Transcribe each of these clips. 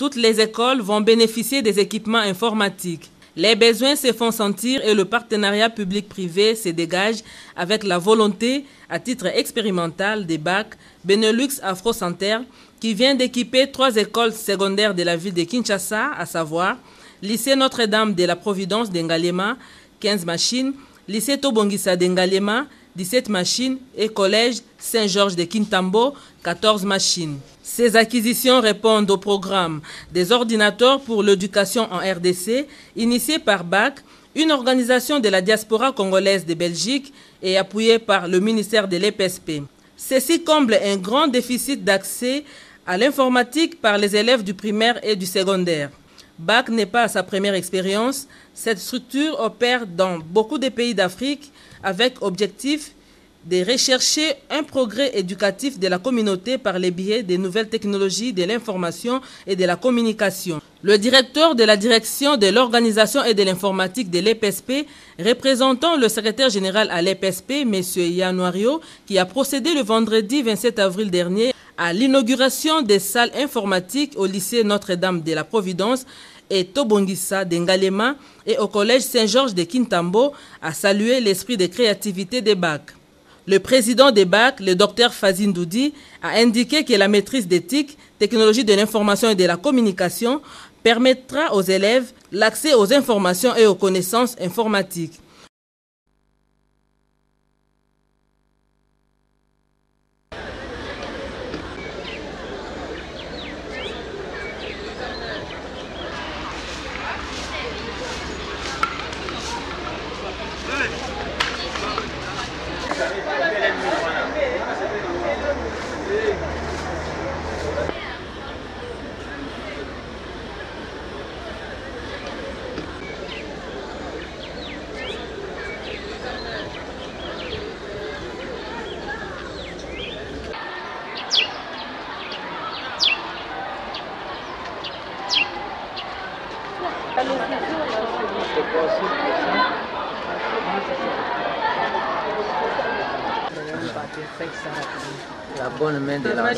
Toutes les écoles vont bénéficier des équipements informatiques. Les besoins se font sentir et le partenariat public-privé se dégage avec la volonté, à titre expérimental, des BAC Benelux Afro Center, qui vient d'équiper 3 écoles secondaires de la ville de Kinshasa, à savoir lycée Notre-Dame de la Providence d'Ngalema, 15 machines, lycée Tobongisa d'Ngalema, 17 machines et collège Saint-Georges de Kintambo, 14 machines. Ces acquisitions répondent au programme des ordinateurs pour l'éducation en RDC, initié par BAC, une organisation de la diaspora congolaise de Belgique et appuyée par le ministère de l'EPSP. Ceci comble un grand déficit d'accès à l'informatique par les élèves du primaire et du secondaire. BAC n'est pas à sa première expérience. Cette structure opère dans beaucoup de pays d'Afrique avec objectif de rechercher un progrès éducatif de la communauté par les biais des nouvelles technologies de l'information et de la communication. Le directeur de la direction de l'organisation et de l'informatique de l'EPSP, représentant le secrétaire général à l'EPSP, M. Yanouario, qui a procédé le vendredi 27 avril dernier à l'inauguration des salles informatiques au lycée Notre-Dame de la Providence et Tobongisa d'Ngalema et au collège Saint-Georges de Kintambo, a salué l'esprit de créativité des BAC. Le président des BAC, le docteur Fazine Doudi, a indiqué que la maîtrise d'éthique, technologie de l'information et de la communication permettra aux élèves l'accès aux informations et aux connaissances informatiques. La bonne main de la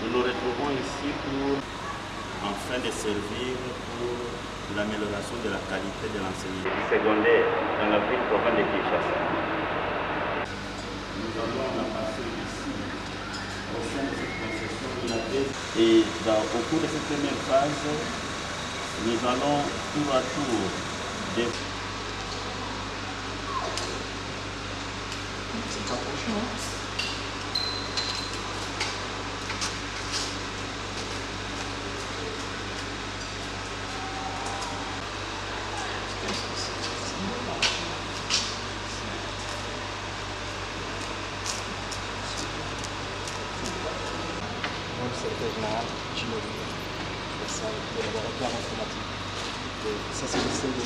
Nous nous retrouvons ici pour enfin de servir pour l'amélioration de la qualité de l'enseignement secondaire dans la ville province de Kinshasa. Nous allons la passer ici au sein de cette concession de la thèse. Et au cours de cette première phase, nous allons tour à tour C'est pas trop chaud, hein? du secrétaire général, Gineville, le laboratoire informatique. Et ça, c'est le seul de...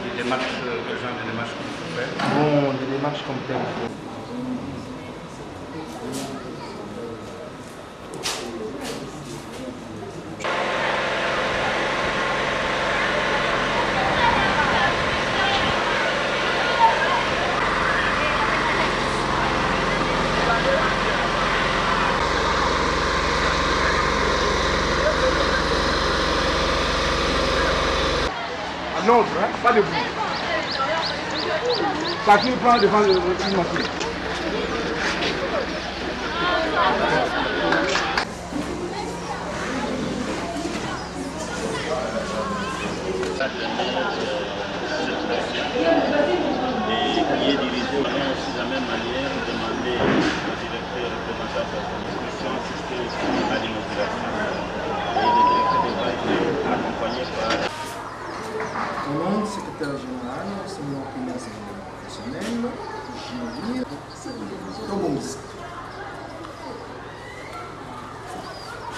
Les démarches, quel genre de démarches qu'on peut faire? Bon, des démarches comme telles. Un ordre, hein? Pas de bruit. Chacun prend devant le machine. Et qui est dirigé aussi de la même manière, demander au directeur représentant de la discussion assister aussi à l'inauguration. Et le directeur devra être accompagné par... Mon nom, secrétaire général, c'est mon opinion personnelle, Gineville, Tobongis.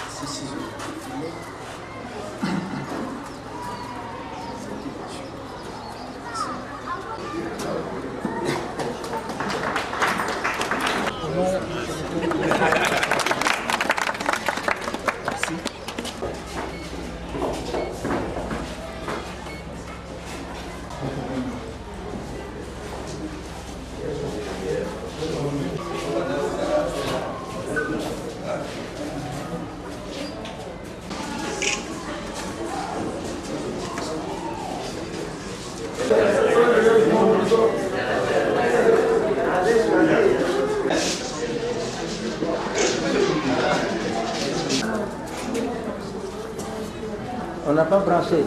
C'est 6 heures. On n'a pas branché.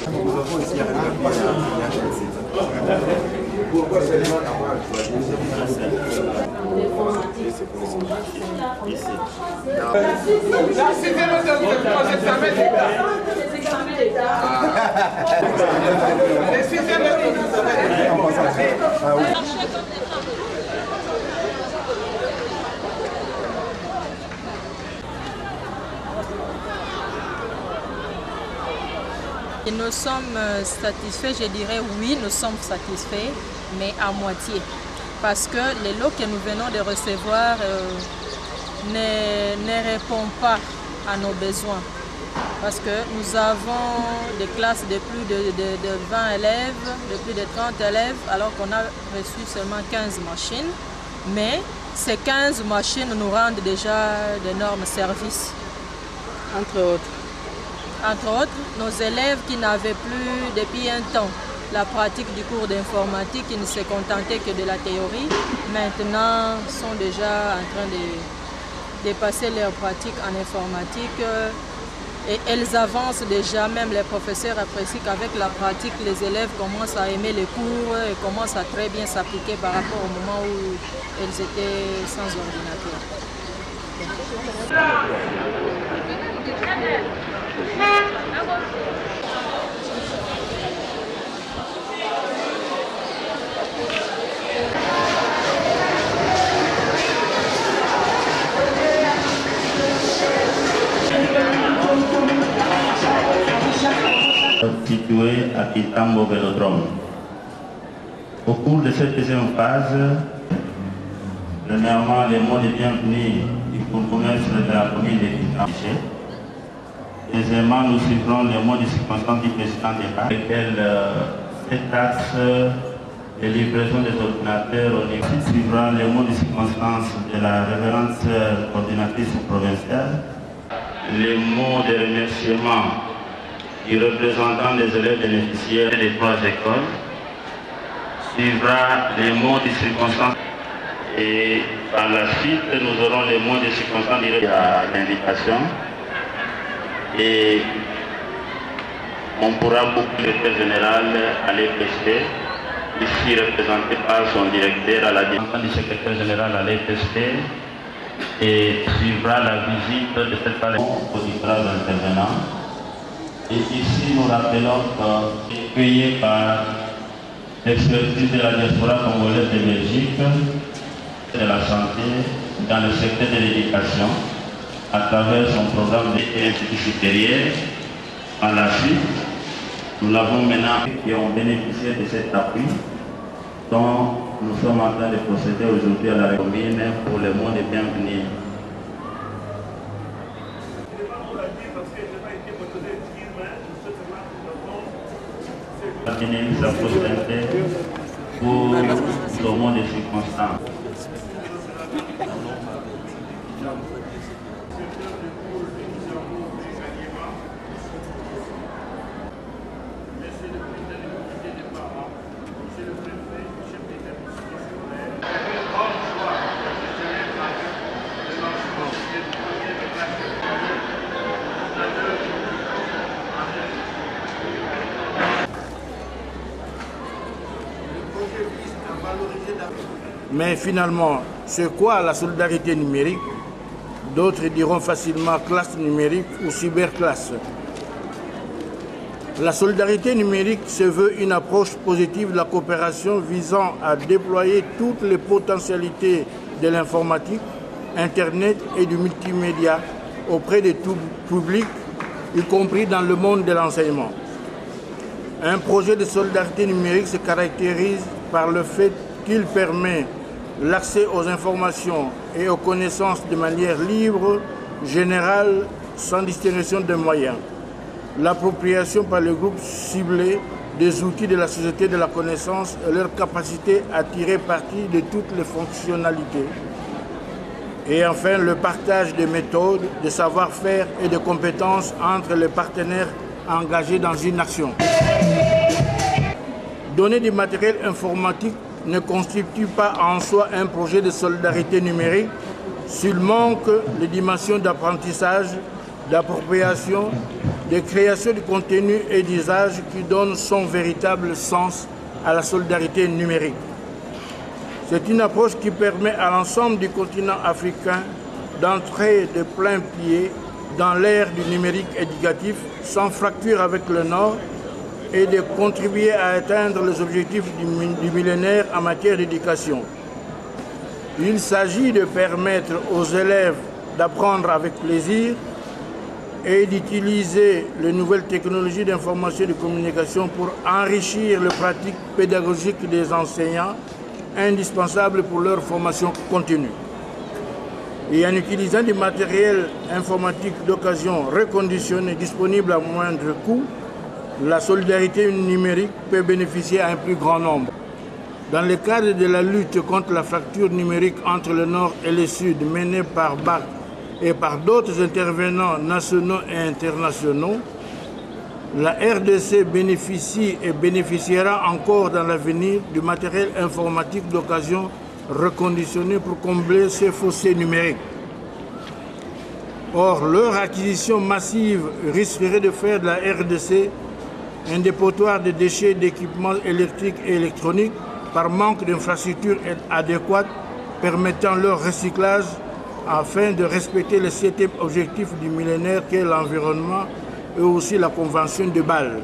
Nous avons ici pourquoi seulement d'avoir choisi Et nous sommes satisfaits, je dirais oui, nous sommes satisfaits, mais à moitié. Parce que les lots que nous venons de recevoir ne répondent pas à nos besoins. Parce que nous avons des classes de plus de 20 élèves, de plus de 30 élèves, alors qu'on a reçu seulement 15 machines. Mais ces 15 machines nous rendent déjà d'énormes services. Entre autres. Entre autres, nos élèves qui n'avaient plus depuis un temps la pratique du cours d'informatique, qui ne se contentaient que de la théorie, maintenant sont déjà en train de passer leur pratique en informatique et elles avancent déjà, même les professeurs apprécient qu'avec la pratique, les élèves commencent à aimer les cours et commencent à très bien s'appliquer par rapport au moment où elles étaient sans ordinateur. Situé à Kitambo Vélodrome. Au cours de cette deuxième phase, premièrement, les mots de bienvenue bourgmestre de la commune de Kintamché. Deuxièmement, nous suivrons les mots de circonstance du président des BAC, lesquels cet axe de livraison des ordinateurs au niveau. Ensuite suivra les mots de circonstance de la révérende coordinatrice provinciale, les mots de remerciement du représentant des élèves bénéficiaires des 3 écoles. Suivra les mots de circonstance et par la suite nous aurons les mots de circonstance à l'invitation et on pourra boucler le directeur général à l'EPSP, ici représenté par son directeur à la direction du secrétaire général à l'EPSP, et suivra la visite de cette salle aux différents intervenants. Et ici nous rappelons que payé par l'expertise de la diaspora congolaise de Belgique, de la santé, dans le secteur de l'éducation, à travers son programme d'études supérieures. Par la suite, nous l'avons maintenant qui ont bénéficié de cet appui dont nous sommes en train de procéder aujourd'hui à la commune pour le mot de bienvenue. Sa postérité pour le mot de circonstance. Mais finalement, c'est quoi la solidarité numérique? D'autres diront facilement classe numérique ou cyberclasse. La solidarité numérique se veut une approche positive de la coopération visant à déployer toutes les potentialités de l'informatique, Internet et du multimédia auprès de tout public, y compris dans le monde de l'enseignement. Un projet de solidarité numérique se caractérise par le fait qu'il permet l'accès aux informations et aux connaissances de manière libre, générale, sans distinction de moyens. L'appropriation par les groupes ciblés des outils de la société de la connaissance et leur capacité à tirer parti de toutes les fonctionnalités. Et enfin, le partage des méthodes, de savoir-faire et de compétences entre les partenaires engagés dans une action. Donner du matériel informatique ne constitue pas en soi un projet de solidarité numérique s'il manque les dimensions d'apprentissage, d'appropriation, de création de contenu et d'usage qui donnent son véritable sens à la solidarité numérique. C'est une approche qui permet à l'ensemble du continent africain d'entrer de plein pied dans l'ère du numérique éducatif sans fracture avec le Nord et de contribuer à atteindre les objectifs du millénaire en matière d'éducation. Il s'agit de permettre aux élèves d'apprendre avec plaisir et d'utiliser les nouvelles technologies d'information et de communication pour enrichir les pratiques pédagogiques des enseignants, indispensables pour leur formation continue. Et en utilisant du matériel informatique d'occasion reconditionné disponible à moindre coût, la solidarité numérique peut bénéficier à un plus grand nombre. Dans le cadre de la lutte contre la fracture numérique entre le Nord et le Sud menée par BAC et par d'autres intervenants nationaux et internationaux, la RDC bénéficie et bénéficiera encore dans l'avenir du matériel informatique d'occasion reconditionné pour combler ces fossés numériques. Or, leur acquisition massive risquerait de faire de la RDC un dépotoir de déchets d'équipements électriques et électroniques par manque d'infrastructures adéquates permettant leur recyclage afin de respecter le 7e objectif du millénaire qu'est l'environnement et aussi la Convention de Bâle,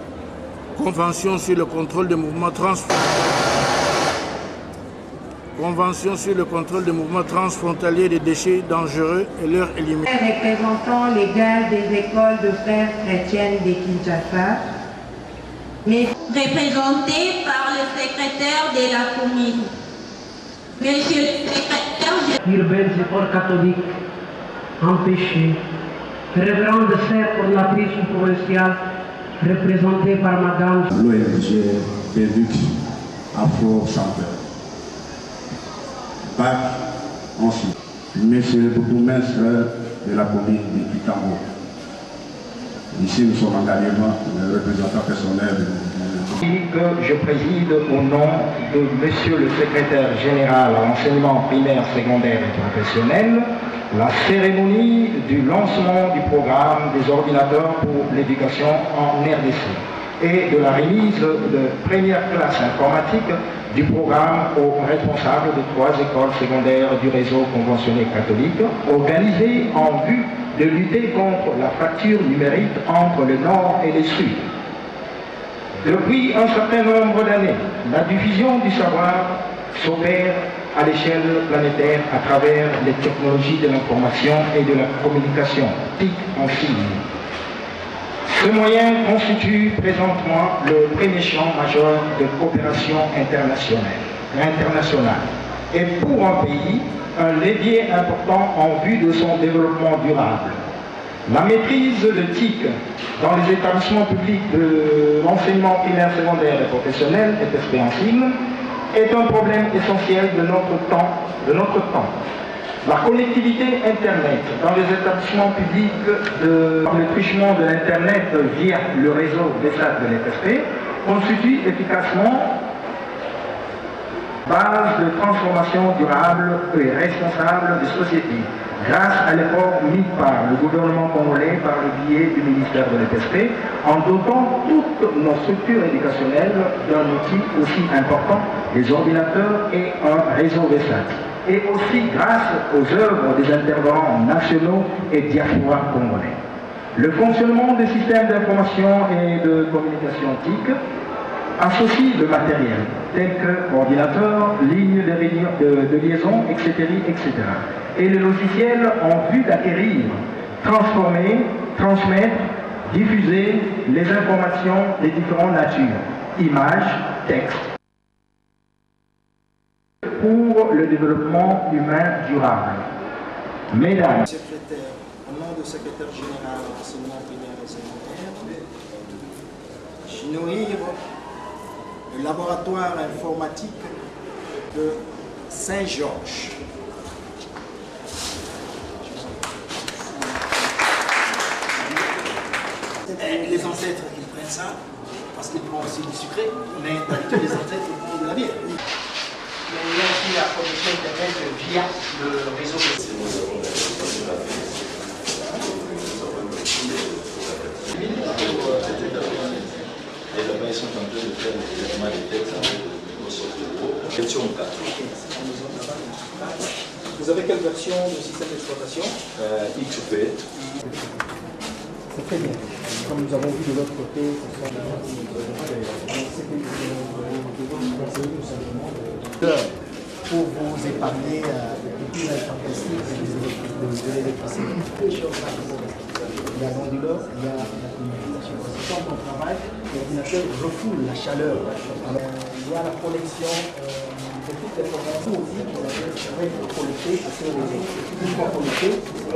Convention sur le contrôle des mouvements transfrontaliers des déchets dangereux et leur élimination. Représentant légal des écoles de frères chrétiennes de Kinshasa, représenté par le secrétaire de la commune. Monsieur le secrétaire urbaine, c'est hors catholique. empêchés. Révérende sœur coordinatrice provinciale, représentée par Madame l'ONG Belux Afro Chanteur. BAC ensuite, Monsieur le bourgmestre de la commune de Kitambo. Ici, nous sommes en Galiéman, le représentant personnel que je préside au nom de Monsieur le secrétaire général à l'enseignement primaire, secondaire et professionnel, la cérémonie du lancement du programme des ordinateurs pour l'éducation en RDC et de la remise de première classe informatique du programme aux responsables de 3 écoles secondaires du réseau conventionné catholique, organisé en vue de lutter contre la fracture numérique entre le Nord et le Sud. Depuis un certain nombre d'années, la diffusion du savoir s'opère à l'échelle planétaire à travers les technologies de l'information et de la communication, TIC en signe. Ce moyen constitue présentement le premier champ majeur de coopération internationale et pour un pays, un levier important en vue de son développement durable. La maîtrise de TIC dans les établissements publics de l'enseignement primaire, secondaire et professionnel et expérientiel est un problème essentiel de notre temps. La connectivité Internet dans les établissements publics, le truchement de l'Internet via le réseau VESAT de l'EPSP constitue efficacement base de transformation durable et responsable des sociétés, grâce à l'effort mis par le gouvernement congolais par le biais du ministère de l'EPSP, en dotant toutes nos structures éducationnelles d'un outil aussi important, les ordinateurs et un réseau VESAT, et aussi grâce aux œuvres des intervenants nationaux et diaspora congolais. Le fonctionnement des systèmes d'information et de communication TIC associe le matériel, tel que ordinateur, ligne de liaison, etc., et le logiciel en vue d'acquérir, transformer, transmettre, diffuser les informations des différentes natures, images, textes, pour le développement humain durable. Mesdames, secrétaire, au nom du secrétaire général de l'enseignement primaire et secondaire, j'inaugure le laboratoire informatique de Saint-Georges. Les ancêtres, ils prennent ça parce qu'ils prennent aussi du sucré, mais d'habitude les ancêtres, ils prennent de la bière. Mais il y a aussi la connexion Internet via le réseau. Et là-bas, ils sont en train de faire le traitement des textes au software. Version 4. Vous avez quelle version de système d'exploitation? XP. C'est très bien. Comme nous avons vu de l'autre côté, pour vous épargner depuis l'intempestive de l'électricité. Il y a l'onduleur, il y a la communication. Quand on travaille, l'ordinateur refoule la chaleur. Alors, il y a la connexion de toutes les informations aussi que vous avez collectées sur les réseaux. Une fois collectées, vous